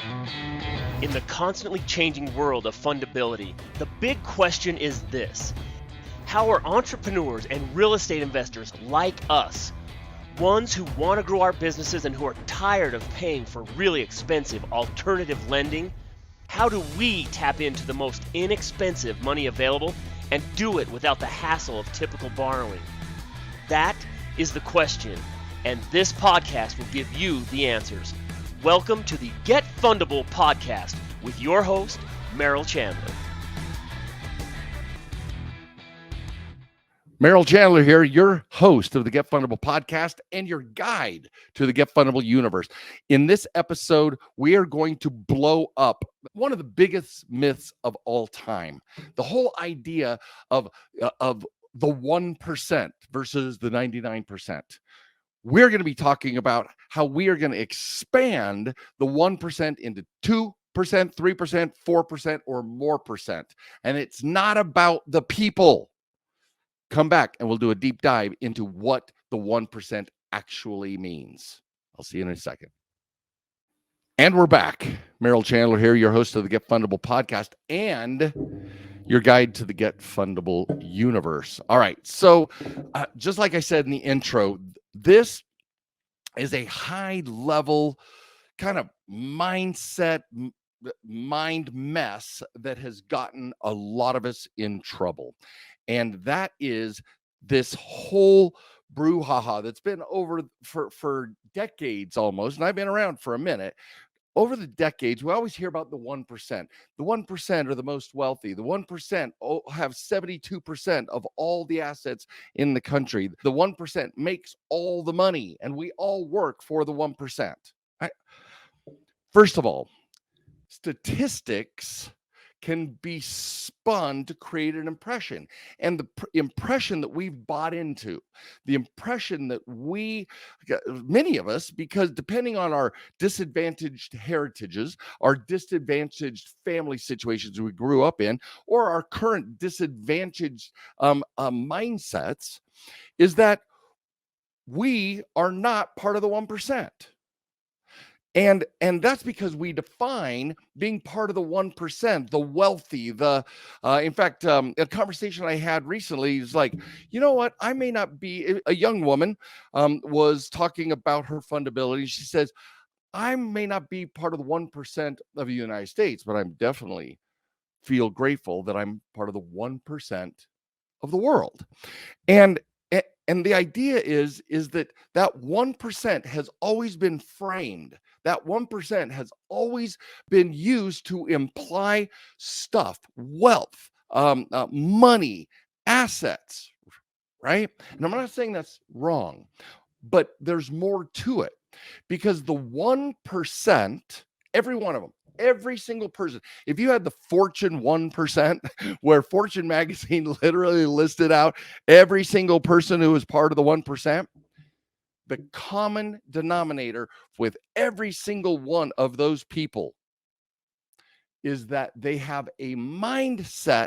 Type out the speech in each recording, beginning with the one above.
In the constantly changing world of fundability, the big question is this: how are entrepreneurs and real estate investors like us, ones who want to grow our businesses and who are tired of paying for really expensive alternative lending, how do we tap into the most inexpensive money available and do it without the hassle of typical borrowing? That is the question, and this podcast will give you the answers. Welcome to the Get Fundable podcast with your host, Merrill Chandler. Merrill Chandler here, your host of the Get Fundable podcast and your guide to the Get Fundable universe. In this episode, we are going to blow up one of the biggest myths of all time. The whole idea of the 1% versus the 99%. We're going to be talking about how we are going to expand the 1% into 2%, 3%, 4%, or more percent. And it's not about the people. Come back and we'll do a deep dive into what the 1% actually means. I'll see you in a second. And we're back. Merrill Chandler here, your host of the Get Fundable podcast and your guide to the Get Fundable universe. All right. So just like I said in the intro, this is a high level kind of mindset, mind mess that has gotten a lot of us in trouble. And that is this whole brouhaha that's been over for decades almost. And I've been around for a minute. Over the decades, we always hear about the 1%. The 1% are the most wealthy. The 1% have 72% of all the assets in the country. The 1% makes all the money, and we all work for the 1%. First of all, statistics can be spun to create an impression. And the impression that we've bought into, the impression that many of us, because depending on our disadvantaged heritages, our disadvantaged family situations we grew up in, or our current disadvantaged mindsets, is that we are not part of the 1%. And that's because we define being part of the 1%, the wealthy, in fact, a conversation I had recently is like, you know what? I may not be, a young woman was talking about her fundability. She says, I may not be part of the 1% of the United States, but I'm definitely feel grateful that I'm part of the 1% of the world. And the idea is that 1% has always been framed. That 1% has always been used to imply stuff, wealth, money, assets, right? And I'm not saying that's wrong, but there's more to it because the 1%, every one of them, every single person, if you had the Fortune 1%, where Fortune magazine literally listed out every single person who was part of the 1%, the common denominator with every single one of those people is that they have a mindset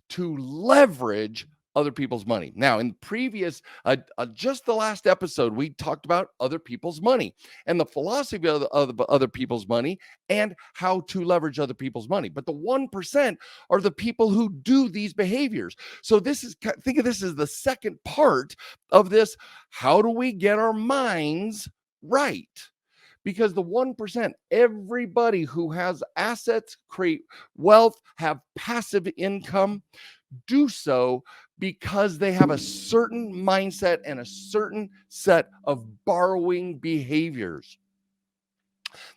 to leverage other people's money. Now, in previous, just the last episode, we talked about other people's money and the philosophy of other people's money and how to leverage other people's money. But the 1% are the people who do these behaviors. So think of this as the second part of this. How do we get our minds right? Because the 1%, everybody who has assets, create wealth, have passive income, do so because they have a certain mindset and a certain set of borrowing behaviors.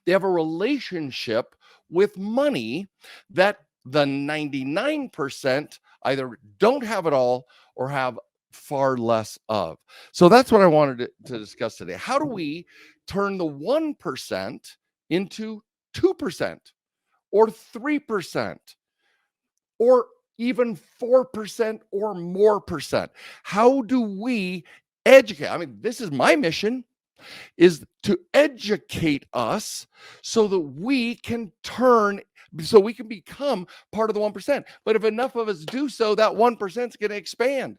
They have a relationship with money that the 99% either don't have at all or have far less of. So that's what I wanted to discuss today. How do we turn the 1% into 2% or 3% or even 4% or more percent? How do we educate? I mean, this is my mission, is to educate us so that we can become part of the 1%. But if enough of us do so, that 1% is going to expand.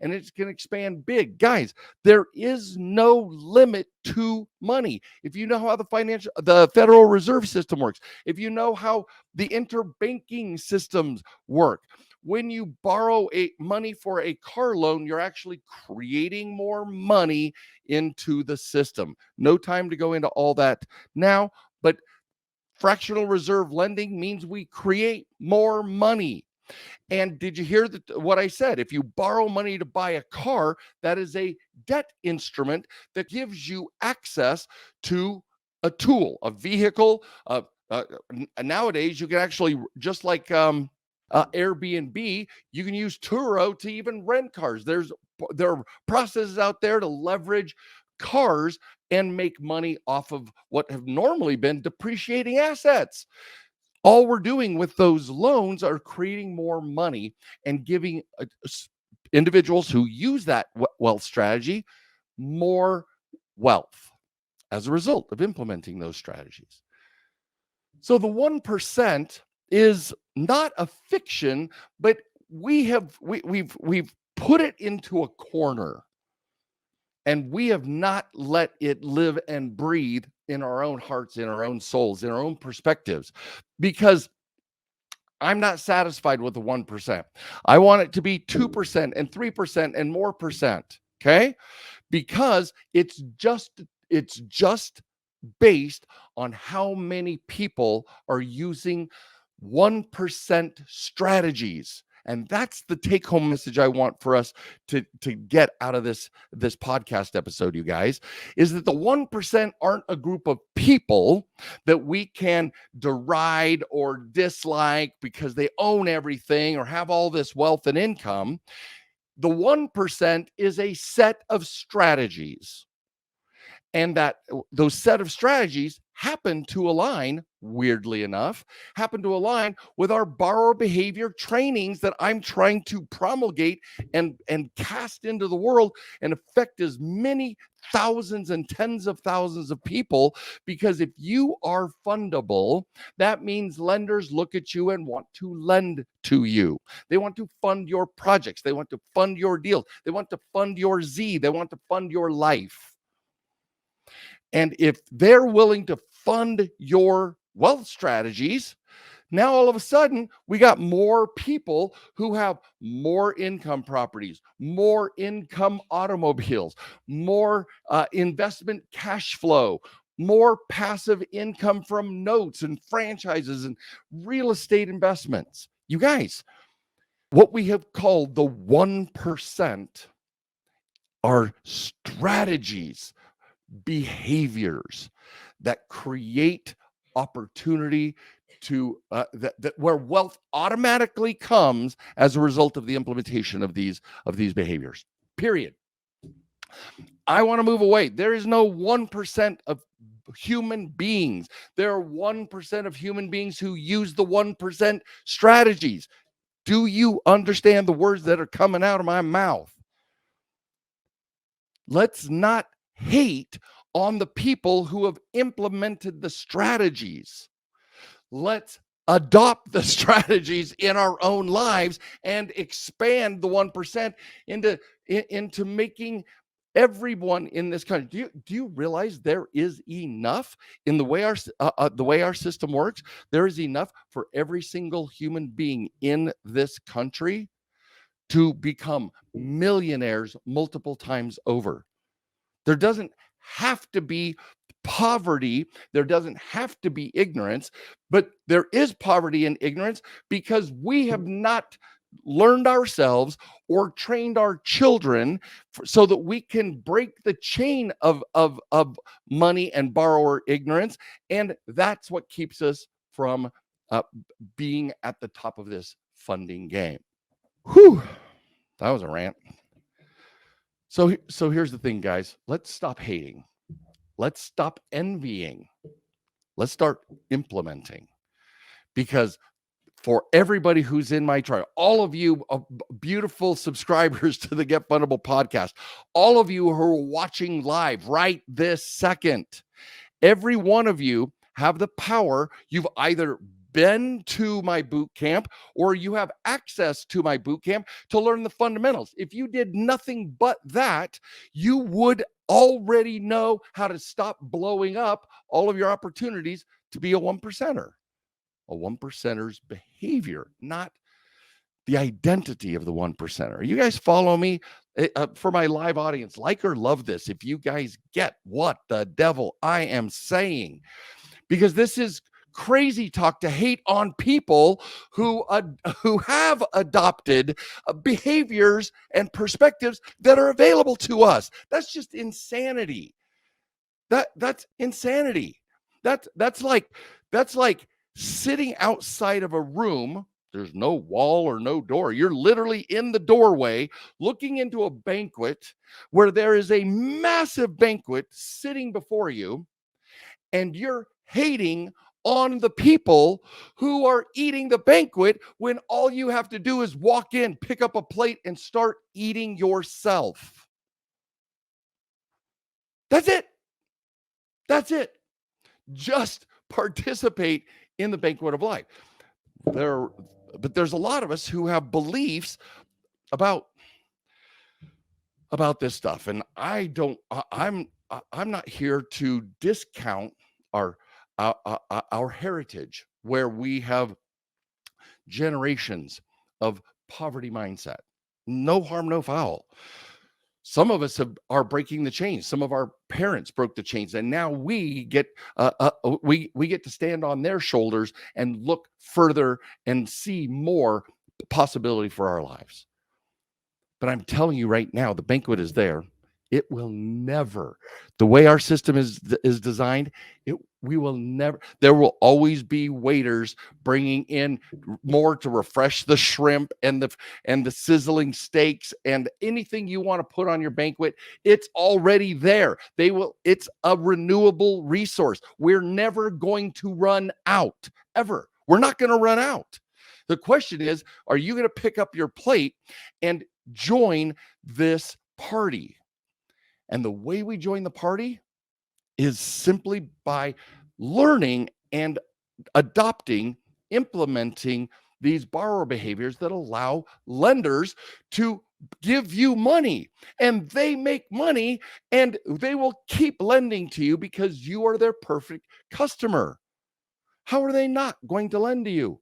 and it's going to expand big. Guys, there is no limit to money. If you know how the Federal Reserve System works, if you know how the interbanking systems work, when you borrow money for a car loan, you're actually creating more money into the system. No time to go into all that now, but fractional reserve lending means we create more money. And did you hear what I said? If you borrow money to buy a car, that is a debt instrument that gives you access to a tool, a vehicle. Nowadays, you can actually, just like Airbnb, you can use Turo to even rent cars. There are processes out there to leverage cars and make money off of what have normally been depreciating assets. All we're doing with those loans are creating more money and giving individuals who use that wealth strategy more wealth as a result of implementing those strategies. So the 1% is not a fiction, but we've put it into a corner, and we have not let it live and breathe in our own hearts, in our own souls, in our own perspectives, because I'm not satisfied with the 1%. I want it to be 2% and 3% and more percent. Okay. Because it's just based on how many people are using 1% strategies. And that's the take-home message I want for us to get out of this podcast episode, you guys, is that the 1% aren't a group of people that we can deride or dislike because they own everything or have all this wealth and income. The 1% is a set of strategies. And that those set of strategies happen to align, weirdly enough, with our borrower behavior trainings that I'm trying to promulgate and cast into the world and affect as many thousands and tens of thousands of people. Because if you are fundable, that means lenders look at you and want to lend to you. They want to fund your projects. They want to fund your deals. They want to fund your Z. They want to fund your life. And if they're willing to fund your wealth strategies, now all of a sudden we got more people who have more income properties, more income automobiles, more investment cash flow, more passive income from notes and franchises and real estate investments. You guys, what we have called the 1% are strategies, behaviors that create opportunity to that where wealth automatically comes as a result of the implementation of these behaviors. Period. I want to move away. There is no 1% of human beings. There are 1% of human beings who use the 1% strategies. Do you understand the words that are coming out of my mouth? Let's not hate on the people who have implemented the strategies. Let's adopt the strategies in our own lives and expand the 1% into making everyone in this country. Do you realize there is enough in the way our system works? There is enough for every single human being in this country to become millionaires multiple times over. There doesn't have to be poverty. There doesn't have to be ignorance, but there is poverty and ignorance because we have not learned ourselves or trained our children so that we can break the chain of money and borrower ignorance. And that's what keeps us from being at the top of this funding game. Whew, that was a rant. So here's the thing, guys. Let's stop hating. Let's stop envying. Let's start implementing. Because for everybody who's in my tribe, all of you beautiful subscribers to the Get Fundable podcast, all of you who are watching live right this second, every one of you have the power. You've either been to my boot camp or you have access to my boot camp to learn the fundamentals. If you did nothing but that, you would already know how to stop blowing up all of your opportunities to be a one percenter. A one percenter's behavior, not the identity of the one percenter. You guys follow me? For my live audience, like or love this if you guys get what the devil I am saying, because this is crazy talk to hate on people who have adopted behaviors and perspectives that are available to us. That's just insanity. That's insanity. That's like sitting outside of a room. There's no wall or no door. You're literally in the doorway looking into a banquet where there is a massive banquet sitting before you, and you're hating on the people who are eating the banquet when all you have to do is walk in, pick up a plate, and start eating yourself. That's it. That's it. Just participate in the banquet of life. But there's a lot of us who have beliefs about this stuff, and I'm not here to discount our heritage, where we have generations of poverty mindset. No harm, no foul. Some of us are breaking the chains. Some of our parents broke the chains, and now we get we get to stand on their shoulders and look further and see more possibility for our lives. But I'm telling you right now, the banquet is there. It will never, the way our system is designed, we will never, there will always be waiters bringing in more to refresh the shrimp and the sizzling steaks and anything you want to put on your banquet. It's already there. It's a renewable resource. We're never going to run out, ever. We're not going to run out. The question is, are you going to pick up your plate and join this party? And the way we join the party is simply by learning and adopting, implementing these borrower behaviors that allow lenders to give you money, and they make money, and they will keep lending to you because you are their perfect customer. How are they not going to lend to you?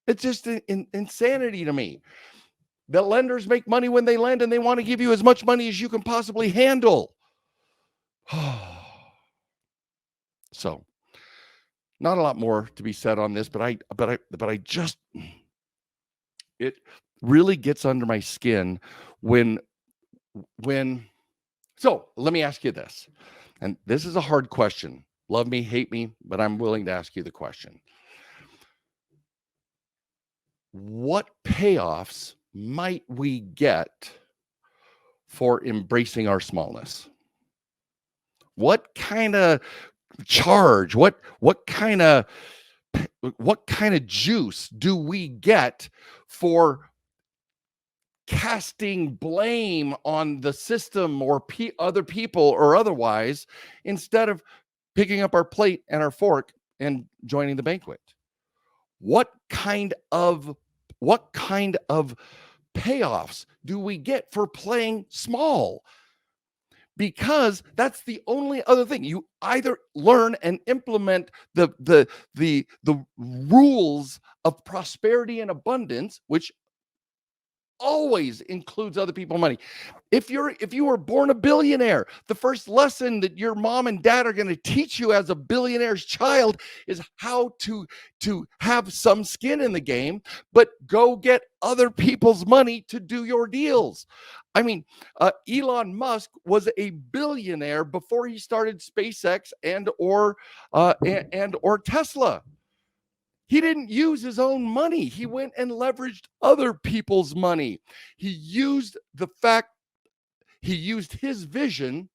It's just insanity to me. The lenders make money when they lend, and they want to give you as much money as you can possibly handle. So, not a lot more to be said on this, but I just, it really gets under my skin when. So let me ask you this, and this is a hard question. Love me, hate me, but I'm willing to ask you the question. What payoffs might we get for embracing our smallness? What kind of charge, what kind of juice do we get for casting blame on the system or other people or otherwise, instead of picking up our plate and our fork and joining the banquet? What kind of payoffs do we get for playing small? Because that's the only other thing. You either learn and implement the rules of prosperity and abundance, which always includes other people's money. If you were born a billionaire, the first lesson that your mom and dad are going to teach you as a billionaire's child is how to have some skin in the game, but go get other people's money to do your deals. I mean, Elon Musk was a billionaire before he started SpaceX and or Tesla. He didn't use his own money. He went and leveraged other people's money. He used his vision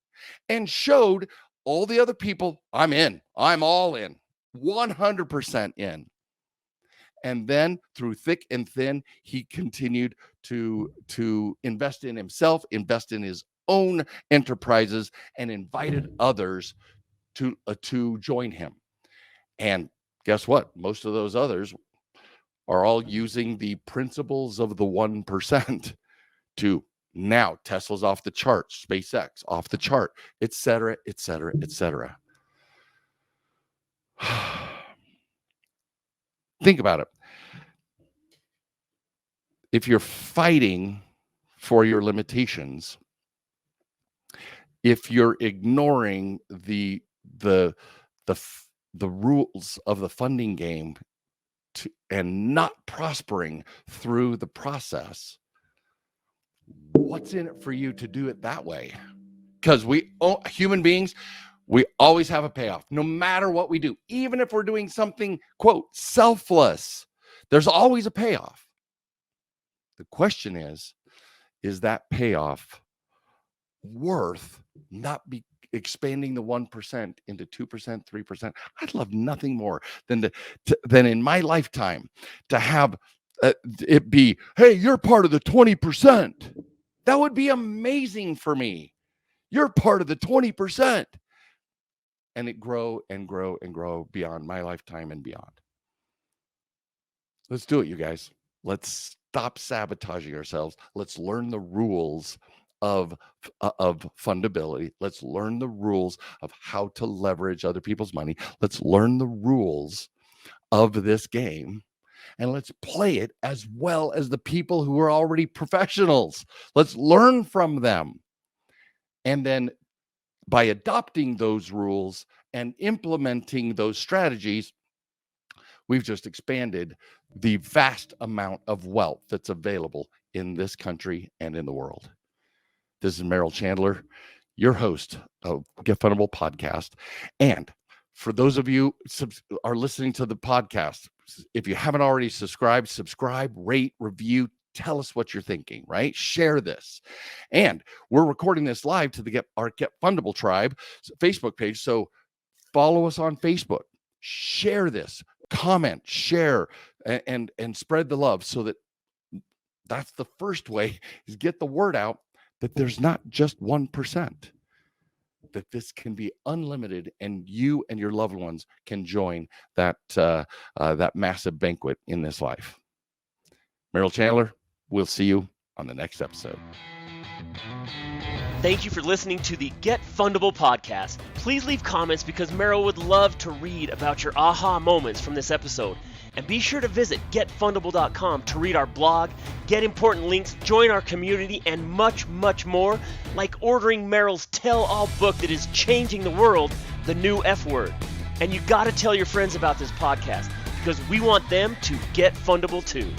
and showed all the other people, I'm in. I'm all in. 100% in. And then through thick and thin, he continued to invest in himself, invest in his own enterprises, and invited others to join him. And guess what? Most of those others are all using the principles of the 1% to now Tesla's off the chart, SpaceX off the chart, et cetera, et cetera, et cetera. Think about it. If you're fighting for your limitations, if you're ignoring the rules of the funding game and not prospering through the process, what's in it for you to do it that way? Because human beings, we always have a payoff, no matter what we do. Even if we're doing something, quote, selfless, there's always a payoff. The question is that payoff worth not be expanding the 1% into 2%, 3%? I'd love nothing more than in my lifetime to have it be, hey, you're part of the 20%. That would be amazing for me. You're part of the 20%. And it grow and grow and grow beyond my lifetime and beyond. Let's do it, you guys. Let's stop sabotaging ourselves. Let's learn the rules of fundability. Let's learn the rules of how to leverage other people's money. Let's learn the rules of this game, and let's play it as well as the people who are already professionals. Let's learn from them. And then by adopting those rules and implementing those strategies, we've just expanded the vast amount of wealth that's available in this country and in the world. This is Merrill Chandler, your host of Get Fundable podcast. And for those of you who are listening to the podcast, if you haven't already subscribe, rate, review, tell us what you're thinking, right? Share this. And we're recording this live to our Get Fundable Tribe Facebook page. So follow us on Facebook. Share this, comment, share, and spread the love, so that's the first way, is get the word out that there's not just 1%, that this can be unlimited, and you and your loved ones can join that massive banquet in this life. Merrill Chandler, we'll see you on the next episode. Thank you for listening to the Get Fundable podcast. Please leave comments, because Merrill would love to read about your aha moments from this episode. And be sure to visit getfundable.com to read our blog, get important links, join our community, and much, much more, like ordering Merrill's tell-all book that is changing the world, The New F Word. And you got to tell your friends about this podcast, because we want them to get fundable too.